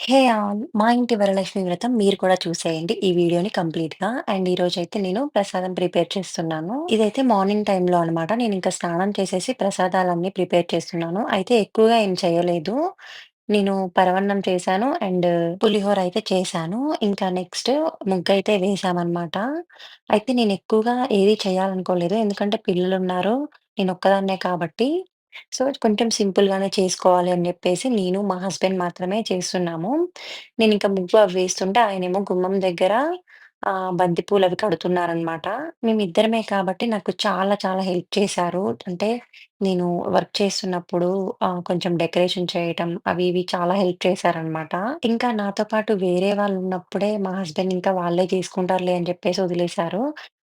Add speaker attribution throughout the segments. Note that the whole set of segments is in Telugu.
Speaker 1: Hey all! మా ఇంటి వరలక్ష్మి వ్రతం మీరు కూడా చూసేయండి ఈ వీడియోని కంప్లీట్‌గా. అండ్ ఈరోజైతే నేను ప్రసాదం ప్రిపేర్ చేస్తున్నాను. ఇదైతే మార్నింగ్ టైమ్‌లో అనమాట. నేనింక స్నానం చేసేసి ప్రసాదాలన్నీ ప్రిపేర్ చేస్తున్నాను. అయితే ఎక్కువగా ఏం చేయలేదు. నేను పరవన్నం చేశాను అండ్ పులిహోర అయితే చేశాను. ఇంకా నెక్స్ట్ ముగ్గయితే వేశామనమాట. అయితే నేనెక్కువగా ఏది చేయాలనుకోలేదు. ఎందుకంటే పిల్లలున్నారు. నేనొక్కదాన్నే కాబట్టి. సో, కొంచెం సింపుల్‌గానే చేసుకోవాలి అని జెప్పేసి నేను, మా హస్బెండ్ మాత్రమే చేస్తున్నాము. నేనింక ముగ్గు అవి వేస్తుంటే ఆయనేమో గుమ్మం దగ్గర బంతి పూలవి కడుతున్నారనమాట. మేమిద్దరమే కాబట్టి నాకు చాలా చాలా హెల్ప్ చేశారు. అంటే నేను వర్క్ చేస్తున్నప్పుడు కొంచెం డెకరేషన్ చేయటం అవి ఇవి చాలా హెల్ప్ చేశారనమాట. ఇంకా నాతో పాటు వేరే వాళ్ళున్నప్పుడే మా హస్బెండ్ ఇంకా వాళ్ళే చేసుకుంటారులే అని జెప్పేసి వదిలేశారు.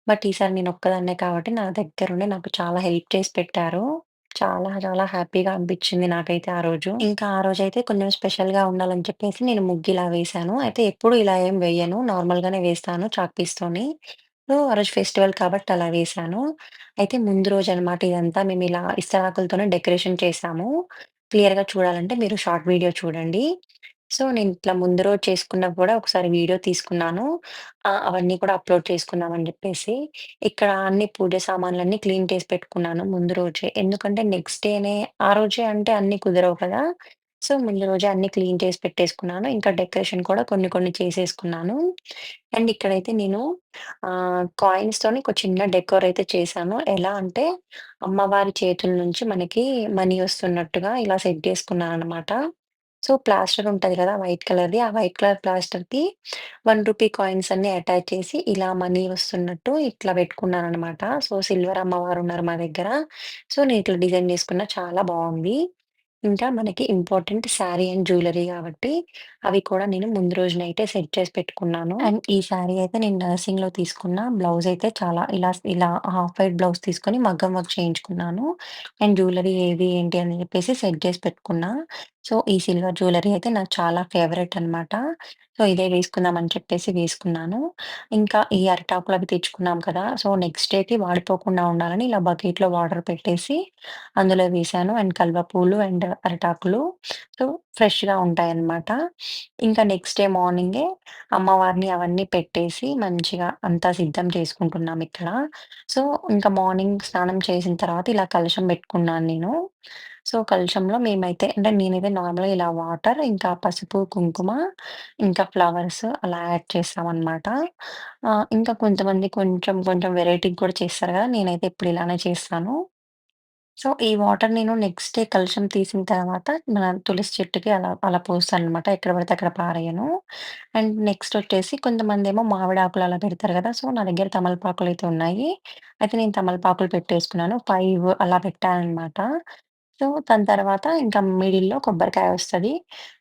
Speaker 1: బట్ ఈసారి నేనొక్కదాన్నే కాబట్టి నా దగ్గరుండి నాకు చాలా హెల్ప్ చేసి పెట్టారు. చాలా చాలా హ్యాపీగా అనిపిచ్చింది నాకైతే ఆ రోజు. ఇంకా ఆ రోజైతే కొంచెం స్పెషల్‌గా ఉండాలని చెప్పేసి నేను ముగ్గిలా వేశాను. అయితే ఎప్పుడు ఇలా ఏం వేయను. నార్మల్‌గానే వేస్తాను చాక్ పీస్‌తోని. సో, ఆ రోజు ఫెస్టివల్ కాబట్టి అలా వేశాను. అయితే ముందు రోజనమాట ఇదంతా మేమిలా ఇస్తరాకులతోనే డెకరేషన్ చేశాము. క్లియర్‌గా చూడాలంటే మీరు షార్ట్ వీడియో చూడండి. సో, నేనిట్లా ముందు రోజు చేసుకున్నవి కూడా ఒకసారి వీడియో తీసుకున్నాను. అవన్నీ కూడా అప్‌లోడ్ చేసుకుందామని జెప్పేసి. ఇక్కడ అన్ని పూజ సామాన్లన్నీ క్లీన్ చేసి పెట్టుకున్నాను ముందు రోజే. ఎందుకంటే నెక్స్ట్ డేనే ఆ రోజే అంటే అన్నీ కుదరవు కదా! సో, ముందు రోజే అన్నీ క్లీన్ చేసి పెట్టేసుకున్నాను. ఇంకా డెకరేషన్ కూడా కొన్ని కొన్ని చేసేసుకున్నాను. అండ్ ఇక్కడైతే నేను కాయిన్స్‌తోని ఒక చిన్న డెకోర్ అయితే చేశాను. ఎలా అంటే అమ్మవారి చేతుల నుంచి మనకి మనీ వస్తున్నట్టుగా ఇలా సెట్ చేసుకున్నాననమాట. సో, ప్లాస్టర్ ఉంటది కదా! వైట్ కలర్‌ది. ఆ వైట్ కలర్ ప్లాస్టర్‌కి రూ. 1 కాయిన్స్ అన్నీ అటాచ్ చేసి ఇలా మనీ వస్తున్నట్టు ఇట్లా పెట్టుకున్నాననమాట. సో, సిల్వర్ అమ్మవారున్నారు మా దగ్గర. సో, నేను ఇట్లా డిజైన్ చేసుకున్నా చాలా బావుంది. ఇంకా మనకి ఇంపార్టెంట్ శారీ అండ్ జ్యువెల్లరీ గాబట్టి, అవి కూడా నేను ముందు రోజు నైటే సెట్ చేసి పెట్టుకున్నాను. అండ్ ఈ శారీ అయితే నేను నర్సింగ్‌లో తీసుకున్న. బ్లౌజ్ అయితే చాలా ఇలా హాఫ్ వైట్ బ్లౌజ్ తీసుకొని మగ్గం వర్క్ చేయించుకున్నాను. అండ్ జ్యువెల్లరీ ఏది ఏంటి అని చెప్పేసి సెట్ చేసి పెట్టుకున్నా. సో, ఈ సిల్వర్ జ్యువెల్లరీ అయితే నాకు చాలా ఫేవరెట్ అనమాట. సో, ఇదే వేసుకుందాం అని చెప్పేసి వేసుకున్నాను. ఇంకా ఈ అరిటాకులు అవి తెచ్చుకున్నాం కదా! సో, నెక్స్ట్ డేకి వాడిపోకుండా ఉండాలని ఇలా బకెట్‌లో వాటర్ పెట్టేసి అందులో వేశాను. అండ్ కలువ పూలు అండ్ అరిటాకులు. సో, ఫ్రెష్‌గా ఉంటాయన్నమాట. ఇంకా నెక్స్ట్ డే మార్నింగే అమ్మవారిని అవన్నీ పెట్టేసి మంచిగా అంతా సిద్ధం చేసుకుంటున్నాం ఇక్కడ. సో, ఇంకా మార్నింగ్ స్నానం చేసిన తర్వాత ఇలా కలశం పెట్టుకున్నాను నేను. సో, కలశంలో మేమైతే అంటే నేనైతే నార్మల్‌గా ఇలా వాటర్, ఇంకా పసుపు, కుంకుమ, ఇంకా ఫ్లవర్స్ అలా యాడ్ చేస్తామన్నమాట. ఇంకా కొంతమంది కొంచెం కొంచెం వెరైటీగా కూడా చేస్తారు కదా! నేనైతే ఎప్పుడు ఇలానే చేస్తాను. సో, ఈ వాటర్ నేను నెక్స్ట్ డే కలశం తీసిన తర్వాత మన తులసి చెట్టుకి అలా అలా పోస్తాననమాట. ఎక్కడ పడితే అక్కడ పారేయను. అండ్ నెక్స్ట్ వచ్చేసి కొంతమందేమో మామిడాకులు అలా పెడతారు గదా! సో, నా దగ్గర తమలపాకులయితే ఉన్నాయి. అయితే నేను తమలపాకులు పెట్టేసుకున్నాను. 5 అలా పెట్టాననమాట. సో, దాని తర్వాత ఇంకా మిడిల్‌లో కొబ్బరికాయ వస్తది.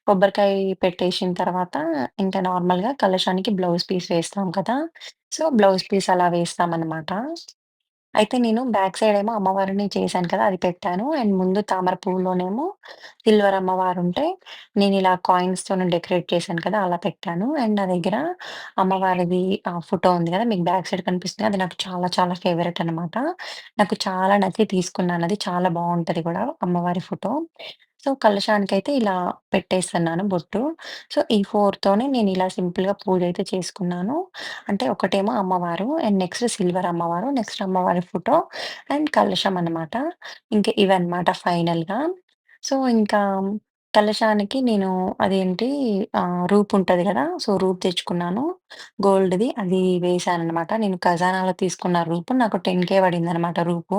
Speaker 1: కొబ్బరికాయ పెట్టేసిన తర్వాత ఇంకా నార్మల్‌గా కలశానికి బ్లౌజ్ పీస్ వేస్తాం కదా! సో, బ్లౌజ్ పీస్ అలా వేస్తామనమాట. అయితే నేను బ్యాక్ సైడ్ ఏమో అమ్మవారిని చేశాను కదా! అది పెట్టాను. అండ్ ముందు తామర పువ్వులోనేమో సిల్వర్ అమ్మవారుంటే, నేనిలా కాయిన్స్‌తోని డెకరేట్ చేశాను కదా! అలా పెట్టాను. అండ్ నా దగ్గర అమ్మవారిది ఫోటో ఉంది కదా! మీకు బ్యాక్ సైడ్ కనిపిస్తుంది. అది నాకు చాలా చాలా ఫేవరెట్ అనమాట. నాకు చాలా నచ్చి తీసుకున్నానది. చాలా బావుంటది కూడా అమ్మవారి ఫోటో. సో, కలశానికైతే ఇలా పెట్టేస్తున్నాను బొట్టు. సో, ఈ 4 తోనే నేనిలా సింపుల్‌గా పూజైతే చేసుకున్నాను. అంటే ఒకటేమో అమ్మవారు అండ్ నెక్స్ట్ సిల్వర్ అమ్మవారు, నెక్స్ట్ అమ్మవారి ఫోటో అండ్ కలశం అనమాట. ఇంక ఇవన్నమాట ఫైనల్‌గా. సో, ఇంకా కలశానికి నేను అదేంటి రూప్ ఉంటది గదా! సో, రూప్ తెచ్చుకున్నాను. గోల్డ్‌ది అది వేశాననమాట. నేను ఖజానాలో తీసుకున్న రూపు నాకు 10,000 పడిందనమాట రూపు.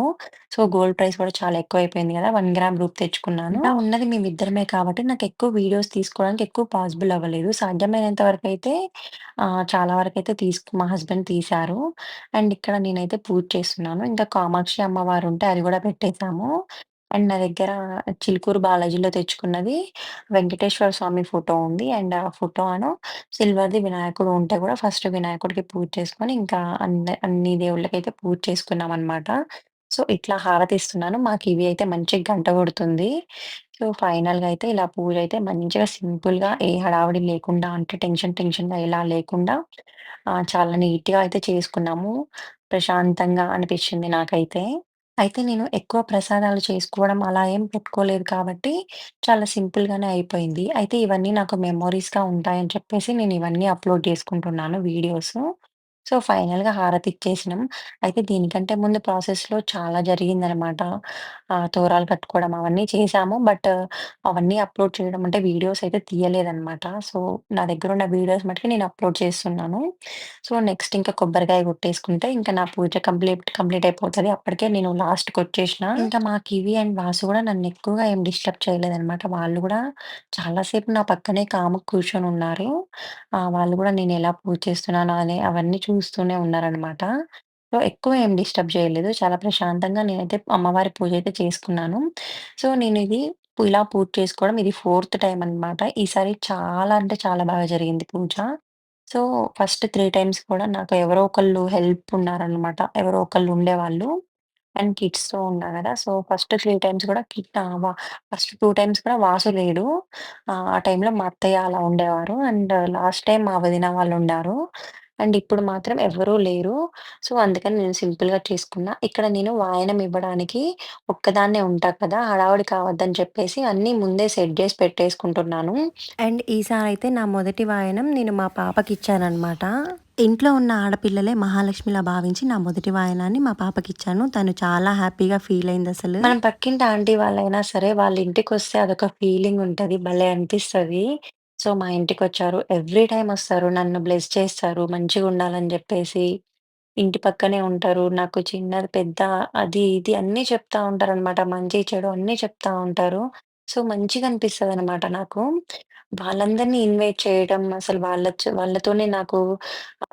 Speaker 1: సో, గోల్డ్ ప్రైస్ కూడా చాలా ఎక్కువైపోయింది గదా! 1 గ్రామ్ రూప్ తెచ్చుకున్నాను. ఇలా ఉన్నది మేమిద్దరమే కాబట్టి నాకెక్కువ వీడియోస్ తీసుకోవడానికి ఎక్కువ పాసిబుల్ అవ్వలేదు. సాధ్యమైనంత వరకైతే చాలా వరకైతే మా హస్బెండ్ తీశారు. అండ్ ఇక్కడ నేనైతే పూజ చేస్తున్నాను. ఇంకా కామాక్షి అమ్మవారుంటే అది గూడా పెట్టేసాము. అండ్ నా దగ్గర చిలుకూరు బాలాజీలో తెచ్చుకున్నది వెంకటేశ్వర స్వామి ఫోటో ఉంది. అండ్ ఆ ఫోటో సిల్వర్‌ది వినాయకుడు ఉంటే గూడా ఫస్ట్ వినాయకుడికి పూజ చేసుకొని, ఇంకా అన్ని దేవుళ్ళకైతే పూజ చేసుకున్నామనమాట. సో, ఇట్లా హారతిస్తున్నాను. మాకివి అయితే మంచిగా గంట కొడుతుంది. సో, ఫైనల్‌గా అయితే ఇలా పూజైతే మంచిగా సింపుల్‌గా ఏ హడావిడి లేకుండా అంటే టెన్షన్‌గా ఇలా లేకుండా చాలా నీట్‌గా అయితే చేసుకున్నాము. ప్రశాంతంగా అనిపిచ్చింది నాకైతే. అయితే నేను ఎక్కువ ప్రసాదాలు చేసుకోవడం అలా ఏం పెట్టుకోలేదు కాబట్టి, చాలా సింపుల్‌గానే అయిపోయింది. అయితే ఇవన్నీ నాకు మెమోరీస్‌గా ఉంటాయని చెప్పేసి నేను ఇవన్నీ అప్‌లోడ్ చేసుకుంటున్నాను వీడియోసు. సో, ఫైనల్‌గా హారతిచ్చేసినాం. అయితే దీనికంటే ముందు ప్రాసెస్‌లో చాలా జరిగిందనమాట. తోరాలు కట్టుకోవడం అవన్నీ చేశాము. బట్ అవన్నీ అప్‌లోడ్ చేయడం అంటే వీడియోస్ అయితే తీయలేదనమాట. సో, నా దగ్గరున్న వీడియోస్ మటికి నేను అప్‌లోడ్ చేస్తున్నాను. సో, నెక్స్ట్ ఇంకా కొబ్బరికాయ కొట్టేసుకుంటే ఇంకా నా పూజ కంప్లీట్ అయిపోతది. అప్పటికే నేను లాస్ట్‌కొచ్చేసినా. ఇంకా మా కివి అండ్ వాసు గూడా నన్నెక్కువగా ఏం డిస్టర్బ్ చేయలేదనమాట. వాళ్ళు గూడా చాలా సేపు నా పక్కనే కాముగా కూర్చొనున్నారు. వాళ్ళు గూడా నేనెలా పూజ చేస్తున్నానో అని అవన్నీ చూస్తూనే ఉన్నారనమాట. సో, ఎక్కువ ఏం డిస్టర్బ్ చేయలేదు. చాలా ప్రశాంతంగా నేనైతే అమ్మవారి పూజైతే చేసుకున్నాను. సో, నేనిది ఇలా పూజ చేసుకోవడం ఇది ఫోర్త్ టైమ్ అనమాట. ఈసారి చాలా అంటే చాలా బాగా జరిగింది పూజ. సో, ఫస్ట్ 3 టైమ్స్ కూడా నాకు ఎవరో ఒకళ్ళు హెల్ప్ ఉన్నారనమాట. ఎవరో ఒకళ్ళు ఉండేవాళ్ళు. అండ్ కిడ్స్‌తో ఉన్నా గదా! సో, ఫస్ట్ 3 టైమ్స్ కూడా ఫస్ట్ 2 టైమ్స్ కూడా వాసు లేడు. ఆ టైంలో మా అత్తయ్య అలా ఉండేవారు. అండ్ లాస్ట్ టైమ్ మా వదిన వాళ్ళున్నారు. అండ్ ఇప్పుడు మాత్రం ఎవ్వరూ లేరు. సో, అందుకని నేను సింపుల్‌గా చేసుకున్నా. ఇక్కడ నేను వాయనం ఇవ్వడానికి ఒక్కదాన్నే ఉంటా కదా! హడావుడి కావద్దని చెప్పేసి అన్నీ ముందే సెట్ జేసి పెట్టేసుకుంటున్నాను. అండ్ ఈసారైతే నా మొదటి వాయనం నేను మా పాపకిచ్చాననమాట. ఇంట్లో ఉన్న ఆడపిల్లలే మహాలక్ష్మిలా భావించి నా మొదటి వాయనాన్ని మా పాపకిచ్చాను. తను చాలా హ్యాపీగా ఫీల్ అయిందసలు. మనం పక్కింటి ఆంటీ వాళ్ళైనా సరే వాళ్ళ ఇంటికొస్తే అదొక ఫీలింగ్ ఉంటది. భలే అనిపిస్తది. సో, మా ఇంటికొచ్చారు. ఎవ్రీ టైమ్ ఒస్తారు. నన్ను బ్లెస్ చేస్తారు. మంచిగుండాలని జెప్పేసి. ఇంటి పక్కనే ఉంటారు. నాకు చిన్నది, పెద్ద అది, ఇది అన్నీ చెప్తా ఉంటారనమాట. మంచి, చెడు అన్నీ చెప్తా ఉంటారు. సో, మంచిగా అనిపిస్తదనమాట నాకు. వాళ్ళందరిని ఇన్వైట్ చేయడం, అసలు వాళ్ళతోనే నాకు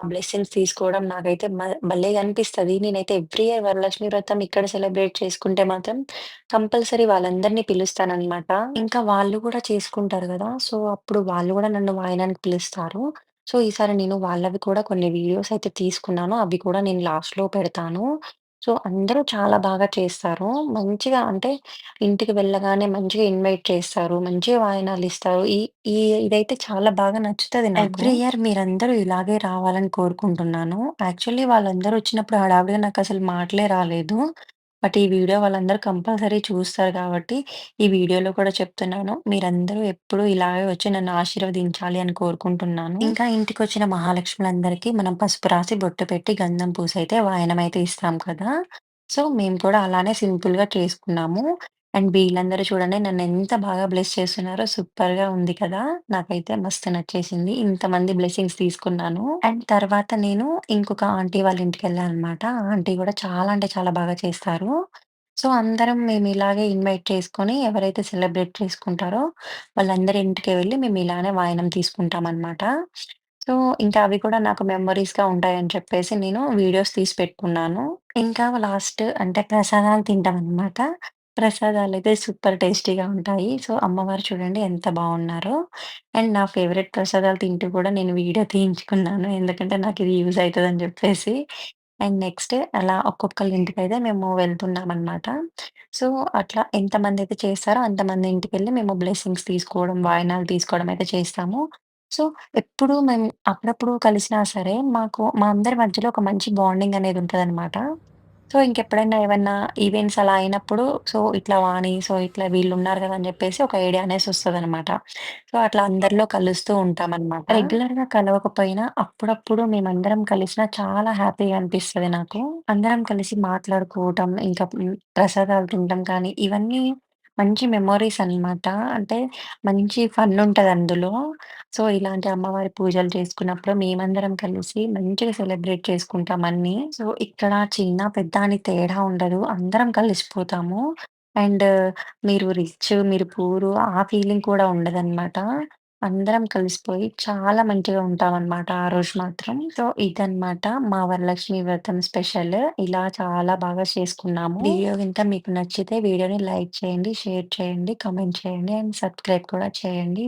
Speaker 1: బ్లెస్సింగ్స్ తీసుకోవడం నాకైతే భలేగా అనిపిస్తది. నేనైతే ఎవ్రీ ఇయర్ వరలక్ష్మి వ్రతం ఇక్కడ సెలబ్రేట్ చేసుకుంటే మాత్రం కంపల్సరీ వాళ్ళందరిని పిలుస్తాననమాట. ఇంకా వాళ్ళు కూడా చేసుకుంటారు గదా! సో, అప్పుడు వాళ్ళు గూడా నన్ను వాయనానికి పిలుస్తారు. సో, ఈసారి నేను వాళ్ళవి కూడా కొన్ని వీడియోస్ అయితే తీసుకున్నాను. అవి కూడా నేను లాస్ట్‌లో పెడతాను. సో, అందరూ చాలా బాగా చేస్తారు. మంచిగా అంటే ఇంటికి వెళ్ళగానే మంచిగా ఇన్వైట్ చేస్తారు. మంచిగా వాయినాలిస్తారు. ఈ ఇదైతే చాలా బాగా నచ్చుతది నాకు. ఎవ్రీ ఇయర్ మీరందరూ ఇలాగే రావాలని కోరుకుంటున్నాను. యాక్చువల్లీ వాళ్ళందరూ వచ్చినప్పుడు హడావిడిగా నాకసలు మాటలే రాలేదు. బట్ ఈ వీడియో వాళ్ళందరూ కంపల్సరీ చూస్తారు కాబట్టి, ఈ వీడియోలో కూడా చెప్తున్నాను. మీరందరూ ఎప్పుడూ ఇలాగే వచ్చి నన్ను ఆశీర్వదించాలి అని కోరుకుంటున్నాను. ఇంకా ఇంటికొచ్చిన మహాలక్ష్ములందరికీ మనం పసుపు రాసి, బొట్టు పెట్టి, గంధం పూసైతే వాయనమైతే ఇస్తాం కదా! సో, మేము కూడా అలానే సింపుల్‌గా చేసుకున్నాము. అండ్ వీళ్ళందరూ చూడండి నన్నెంత బాగా బ్లెస్ చేస్తున్నారో సూపర్‌గా ఉంది కదా! నాకైతే మస్తు నచ్చేసింది. ఇంతమంది బ్లెస్సింగ్స్ తీసుకున్నాను. అండ్ తర్వాత నేను ఇంకొక ఆంటీ వాళ్ళ ఇంటికెళ్ళాననమాట. ఆ ఆంటీ గూడా చాలా అంటే చాలా బాగా చేస్తారు. సో, అందరం మేము ఇలాగే ఇన్వైట్ చేసుకొని ఎవరైతే సెలబ్రేట్ చేసుకుంటారో వాళ్ళందరి ఇంటికి వెళ్లి మేము ఇలానే వాయనం తీసుకుంటామనమాట. సో, ఇంకా అవి కూడా నాకు మెమోరీస్‌గా ఉంటాయని చెప్పేసి నేను వీడియోస్ తీసి పెట్టుకున్నాను. ఇంకా లాస్ట్ అంటే ప్రసాదాలు తింటామనమాట. ప్రసాదాలయితే సూపర్ టేస్టీగా ఉంటాయి. సో, అమ్మవారు చూడండి ఎంత బావున్నారో. అండ్ నా ఫేవరెట్ ప్రసాదాలు తింటూ కూడా నేను వీడియో తీయించుకున్నాను. ఎందుకంటే నాకిది యూజ్ అయితదని జెప్పేసి. అండ్ నెక్స్ట్ అలా ఒక్కొక్కళ్ళ ఇంటికైతే మేము వెళ్తున్నామనమాట. సో, అట్లా ఎంతమందైతే చేస్తారో అంతమంది ఇంటికెళ్ళి మేము బ్లెస్సింగ్స్ తీసుకోవడం, వాయినాలు తీసుకోవడం అయితే చేస్తాము. సో, ఎప్పుడు మేము అప్పుడప్పుడు కలిసినా సరే మా అందరి మధ్యలో ఒక మంచి బాండింగ్ అనేది ఉంటదనమాట. సో, ఇంకెప్పుడైనా ఏవన్నా ఈవెంట్స్ అలా అయినప్పుడు ఇట్లా వాణి, ఇట్లా వీళ్ళున్నారు గదా! అని జెప్పేసి ఒక ఐడియా అనేసొస్తదనమాట. సో, అట్లా అందరిలో కలుస్తూ ఉంటామనమాట. రెగ్యులర్‌గా కలవకపోయినా అప్పుడప్పుడు మేమందరం కలిసినా చాలా హ్యాపీగా అనిపిస్తది నాకు. అందరం కలిసి మాట్లాడుకోవటం, ఇంకా ప్రసాదాలు తినటం కానీ, ఇవన్నీ మంచి మెమోరీస్ అనమాట. అంటే మంచి ఫన్ ఉంటదందులో. సో, ఇలాంటి అమ్మవారి పూజలు చేసుకున్నప్పుడు మేమందరం కలిసి మంచిగా సెలబ్రేట్ చేసుకుంటాం అన్నీ. సో, ఇక్కడ చిన్న, పెద్ద అని తేడా ఉండదు. అందరం కలిసిపోతాము. అండ్ మీరు రిచ్, మీరు పూరు ఆ ఫీలింగ్ కూడా ఉండదనమాట. అందరం కలిసిపోయి చాలా మంచిగా ఉంటామనమాట ఆ రోజు మాత్రం. సో, ఇదనమాట మా వరలక్ష్మి వ్రతం స్పెషల్. ఇలా చాలా బాగా చేసుకున్నాము. వీడియో గనుక మీకు నచ్చితే వీడియోని లైక్ చేయండి, షేర్ చేయండి, కామెంట్ చేయండి అండ్ సబ్స్క్రైబ్ కూడా చేయండి.